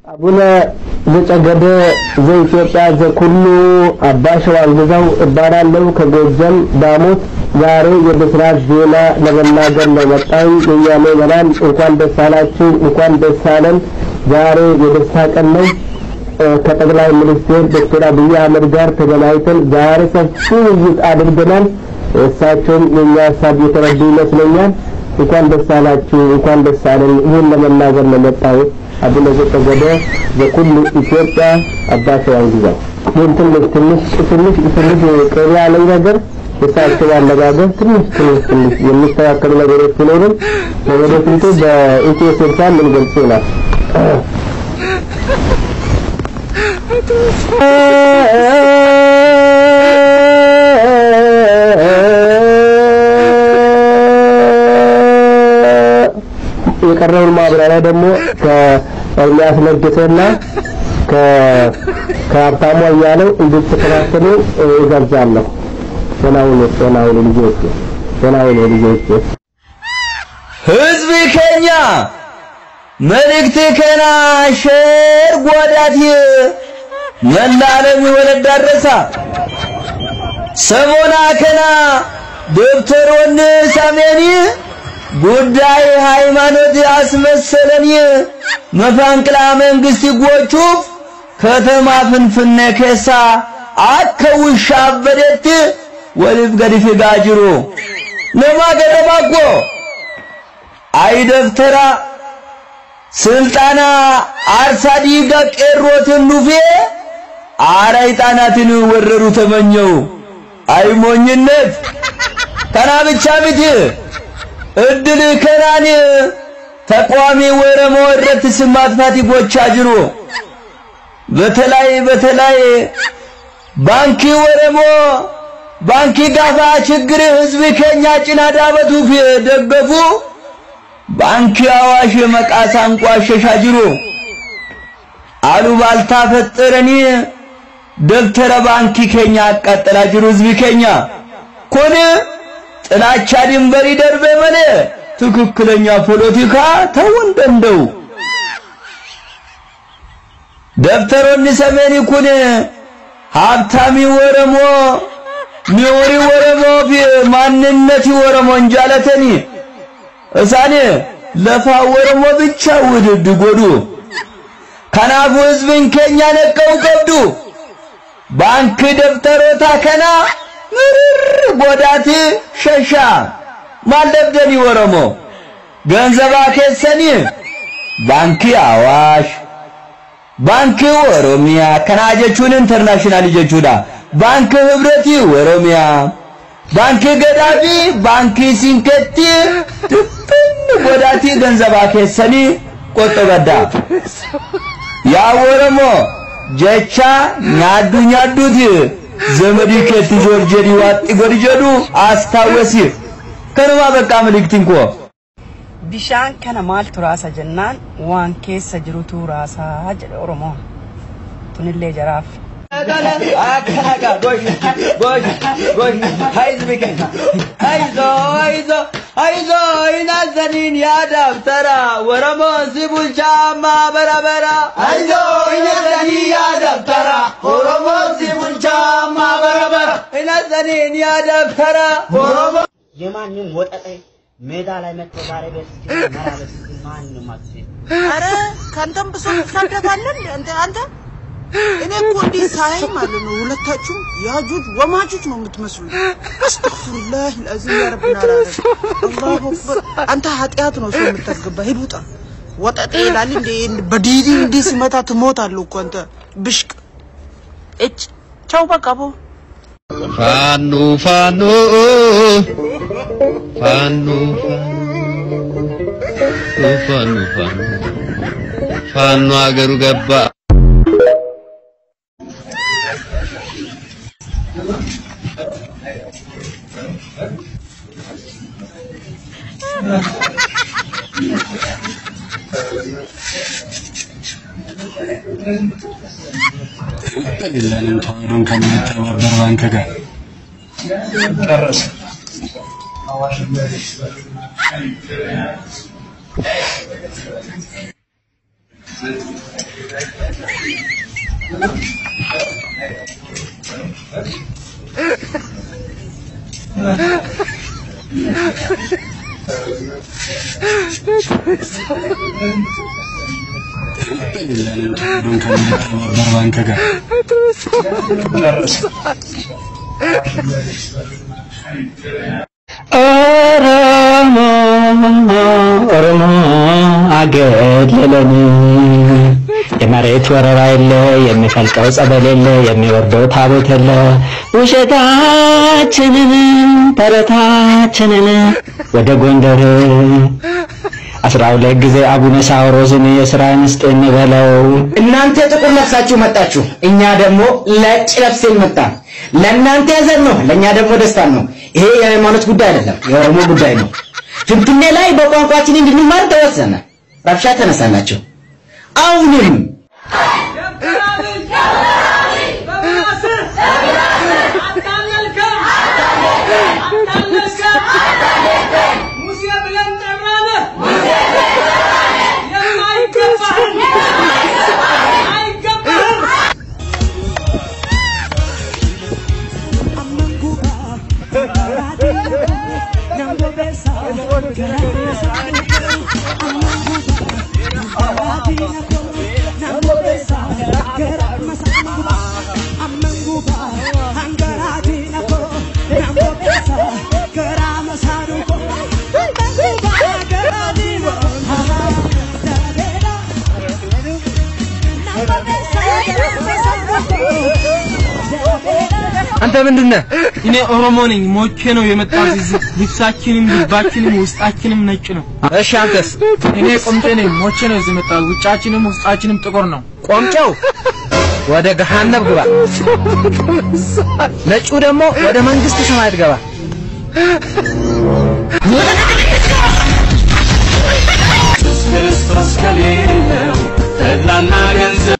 أبونا لتجد زي إثيوبيا زي كله أباش وانجزاو إبارة لو كجوزم داموت ياري يبسرات زينا لغنا جرنا مطاين يامي مران وكان بسالاتشو وكان بسالن ياري يبساك النو كتغلاي منستير دكتور أبي عمر جار تجمعيتن ياري سفو يتعادل جنان ساتشون ينيا سابي تردي مسلنيان وكان بسالاتشو وكان بسالن يهن لغنا جرنا مطاين أبونا زكجد زكل إثيوبيا أباش وانجزاو يمكن تنش كريا على نجر يساعد على نجار تنش يمستوى نجار كلهم نجار كنتو بإثيوبيا من جلسنا يقرروا المعبرة دمو كالناس نجسنا كارتامو ايانو اندوك تكراسنو يغرزالو وناولو لجوكي هزبي كينيا ملكتي كنا شير قواداتي من العالمي ولد الرسا سمونا كنا دكتور ونساميني ጉዳይ ሃይማኖት ያስመሰለኝ መፋንቅላ መንግስት ይጎቹፍ ከተማ ፍንፍነ ከሳ አከውሻ በደት ወልብ ገድፍ ጋጅሮ ለማገደባቆ አይደፍተራ ስልጣና አርሳዲ ጋቄሮትን ኑፌ አራይጣናትን ወረሩ ተመኘው አይሞኝነት ተናብቻ ምት እድል ከናኒ ተቋሚ ወረሞ ወረት ስማት ፋቲጎች አጅሮ በተላይ ባንኪ ወረሞ ባንኪ ጋፋ ችግር ህዝብ ከኛ ጭና ዳበቱ ደገፉ ባንኪ አዋሽ መቃሳን ቋሸሽ አጅሮ አሉ ባልታ ፈጠረኒ ደብተረ ባንኪ ከኛ አቃጠላ አጅሮ ህዝብ ከኛ ኮነ ጥላቻ ድንበር ይደርበ መለ ትክክለኛ ፖለቲካ ተወንደንደው ደብተሮን ሰሜን ይኩን ሀብታሚ ወረሞ ሚወሪ ወረሞ ማንነቲ ወረሞ እንጃለተኒ እሳኔ ለፋ ወረሞ ብቻ ውድድ ጎዱ ከናፉ ህዝብን ከኛ ነቀው ቀብዱ ባንክ ደብተሮ ታከና ቦዳቲ ሸሻ ማልደብደኒ ወረሞ ገንዘባ ከሰኒ ባንኪ አዋሽ ባንኪ ኦሮሚያ ከናጀቹን ኢንተርናሽናል ጀቹዳ ባንክ ህብረቲ ኦሮሚያ ባንክ ገዳቢ ባንክ ሲንከቲ ቦዳቲ ገንዘባ ከሰኒ ቆጠበዳ ያ ወረሞ ጀቻ ኛዱት ዘመዲ ከቲ ጆርጀዲ ዋጥ ጎርጀዱ አስታወሲ ከነማ በቃ መልክቲንኮ ቢሻን ከነ ማል ቱራሳ ጀናን ዋን ኬሰ ጅሩቱ ራሳ ጀደ ኦሮሞ ቱንሌ ጀራፍ አካጋ ጎሽ ሃይዝ ቢከን አይዞ ይናዘኒን ያዳብተራ ወረሞ ሲቡልቻ ማበራበራ አይዞ ይናዘኒን ያዳብተራ ወረሞ ሲቡልቻ ማበራበራ ይናዘኒን ያዳብተራ ወረሞ የማንም ወጣጤ ሜዳ ላይ መጥቶ ዛሬ በስቲ መራበስ ማንንም አትሲ አረ ካንተም ብሶ ታደታለን አንተ እኔ እኮ እንዲህ ሳይ ማለት ነው ሁለታችሁ ያጁጅ ወማጁጅ ነው የምትመስሉት አስተግፍሩላህ العظيم يا ربنا الله اكبر አንተ ኃጢያት ነው ሰው የምትገባ ሂዱጣ ወጣጤ ይላል እንዴ በዲዲ እንዴ ሲመታ ትሞታለህ እኮ አንተ ብሽቅ እጭ ቻው በቃ ቦ ፋኖ አገሩ ገባ إلا نتوارن كم يتوابر بانك جا درس ኦሮሞ አገለለን የመሬት ወረራ የለ የሚፈልቀው ጸበል የለ የሚወርደው ታቦት የለ ውሸታችንን ተረታችንን ወደ ጎንደር 12 ጊዜ አቡነ ሳውሮስን የሥራ ንስጥ እንበለው እናንተ ጥቁር ለብሳችሁ መጣችሁ እኛ ደግሞ ነጭ ለብሰን መጣን ለእናንተ ያዘን ነው ለኛ ደግሞ ደስታ ነው ይሄ የሃይማኖት ጉዳይ አይደለም የኦሮሞ ጉዳይ ነው ፍንፍኔ ላይ በቋንቋችን እንድንማር ተወሰነ ረብሻ ተነሳላችሁ አሁንም አንተ ምንድነህ እኔ ኦሮሞ ነኝ ሞቼ ነው የመጣው ልብሳችንም ልባችንም ውስጣችንም ነጭ ነው እሺ አንተስ እኔ ቆምጬ ነኝ ሞቼ ነው የመጣው ውጫችንም ውስጣችንም ጥቁር ነው ቆምጬው ወደ ገሃነም ግባ ነጩ ደግሞ ወደ መንግስት ሰማያት ገባ